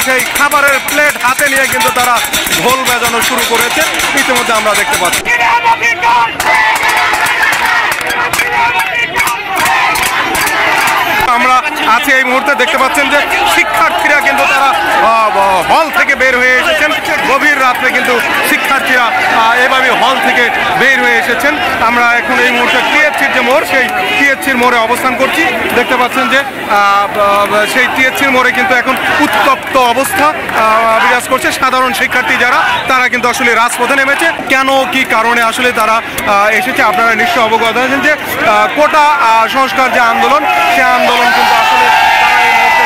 সেই খাবারের প্লেট হাতে নিয়ে কিন্তু তারা ঢোল বাজানো শুরু করেছে। ইতিমধ্যে আমরা দেখতে পাচ্ছি আমরা আছি এই মুহূর্তে দেখতে পাচ্ছেন যে শিক্ষার্থীরা কিন্তু তারা হল থেকে বের হয়ে এসেছেন। গভীর রাত্রে কিন্তু শিক্ষার্থীরা এভাবে হল থেকে বের হয়ে এসেছেন। আমরা এখন এই মুহূর্তে টিএসসির যে মোড়, সেই টিএসসির মোড়ে অবস্থান করছি। দেখতে পাচ্ছেন যে সেই টিএসসির মোড়ে কিন্তু এখন উত্তপ্ত অবস্থা বিরাজ করছে। সাধারণ শিক্ষার্থী যারা, তারা কিন্তু আসলে রাজপথে নেমেছে। কেন কি কারণে আসলে তারা এসেছে আপনারা নিশ্চয়ই অবগত আছেন যে কোটা সংস্কার যে আন্দোলন, সে আন্দোলন কিন্তু আসলে তারা এই মুহূর্তে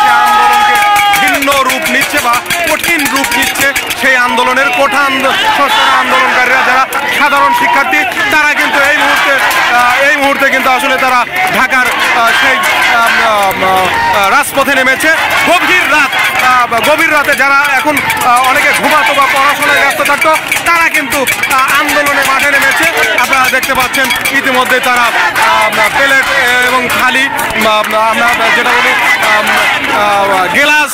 সে আন্দোলনকে ভিন্ন রূপ নিচ্ছে বা কঠিন রূপ নিচ্ছে। সেই আন্দোলনের কোটা সংস্কার আন্দোলনকারীরা যারা সাধারণ শিক্ষার্থী, তারা কিন্তু এই মুহূর্তে কিন্তু আসলে তারা ঢাকার সেই রাজপথে নেমেছে। গভীর রাতে যারা এখন অনেকে ঘুমাতো বা পড়াশোনায় ব্যস্ত থাকতো, তারা কিন্তু আন্দোলনে মাঠে নেমেছে। আপনারা দেখতে পাচ্ছেন ইতিমধ্যে তারা প্লেট এবং থালি, আমরা যেটা বলি গেলাস,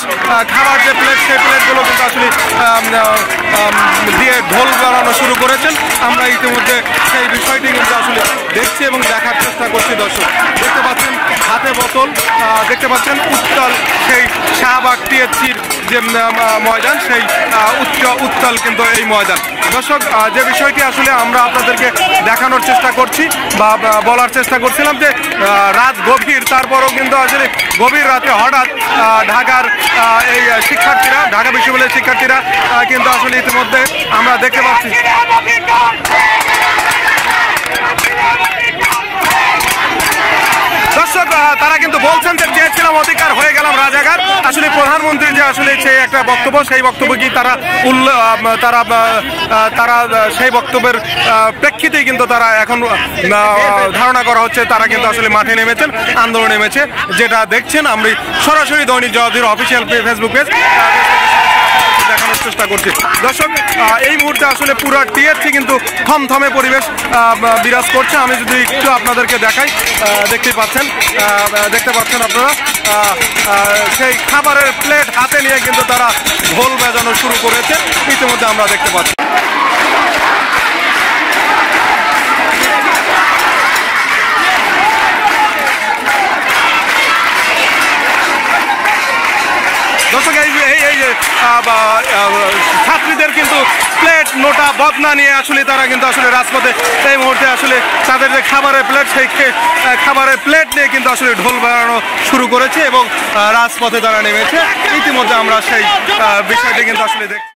খাবার যে প্লেট, সেই প্লেটগুলো কিন্তু আসলে দিয়ে ঢোল বানানো শুরু করেছেন। আমরা ইতিমধ্যে সেই বিষয়টি কিন্তু আসলে দেখছি এবং দেখার চেষ্টা করছি। দর্শক দেখতে পাচ্ছেন হাতে বোতল, দেখতে পাচ্ছেন উত্তাল সেই শাহবাগ টিএসসির যে ময়দান, সেই উত্তাল কিন্তু এই ময়দান। দর্শক যে বিষয়টি আসলে আমরা আপনাদেরকে দেখানোর চেষ্টা করছি বা বলার চেষ্টা করছিলাম যে রাত গভীর, তারপরেও কিন্তু আসলে গভীর রাতে হঠাৎ ঢাকার এই শিক্ষার্থীরা, ঢাকা বিশ্ববিদ্যালয়ের শিক্ষার্থীরা কিন্তু আসলে ইতিমধ্যে আমরা দেখতে পাচ্ছি দর্শক তারা কিন্তু বলছেন যে চেয়েছিলাম অধিকার, হয়ে গেলাম রাজাকার। আসলে প্রধানমন্ত্রীর যে আসলে সেই একটা বক্তব্য, সেই বক্তব্য কি তারা সেই বক্তব্যের প্রেক্ষিতেই কিন্তু তারা এখন ধারণা করা হচ্ছে তারা কিন্তু আসলে মাঠে নেমেছেন, আন্দোলনে নেমেছে। যেটা দেখছেন আমরা সরাসরি দৈনিক জবাবদিহির অফিসিয়াল ফেসবুক পেজ দেখানোর চেষ্টা করছি। দর্শক এই মুহূর্তে আসলে পুরো টিএসসি কিন্তু থমথমে পরিবেশ বিরাজ করছে। আমি যদি একটু আপনাদেরকে দেখাই, দেখতে পাচ্ছেন আপনারা সেই খাবারের প্লেট হাতে নিয়ে কিন্তু তারা ঢোল বাজানো শুরু করেছে। ইতিমধ্যে আমরা দেখতে পাচ্ছি দর্শক এই ছাত্রীদের কিন্তু প্লেট, নোটা, বদনা নিয়ে আসলে তারা কিন্তু আসলে রাজপথে এই মুহূর্তে আসলে তাদের যে খাবারের প্লেট, সেই খাবারের প্লেট নিয়ে কিন্তু আসলে ঢোল বাজানো শুরু করেছে এবং রাজপথে তারা নেমেছে। ইতিমধ্যে আমরা সেই বিষয়টি কিন্তু আসলে দেখছি।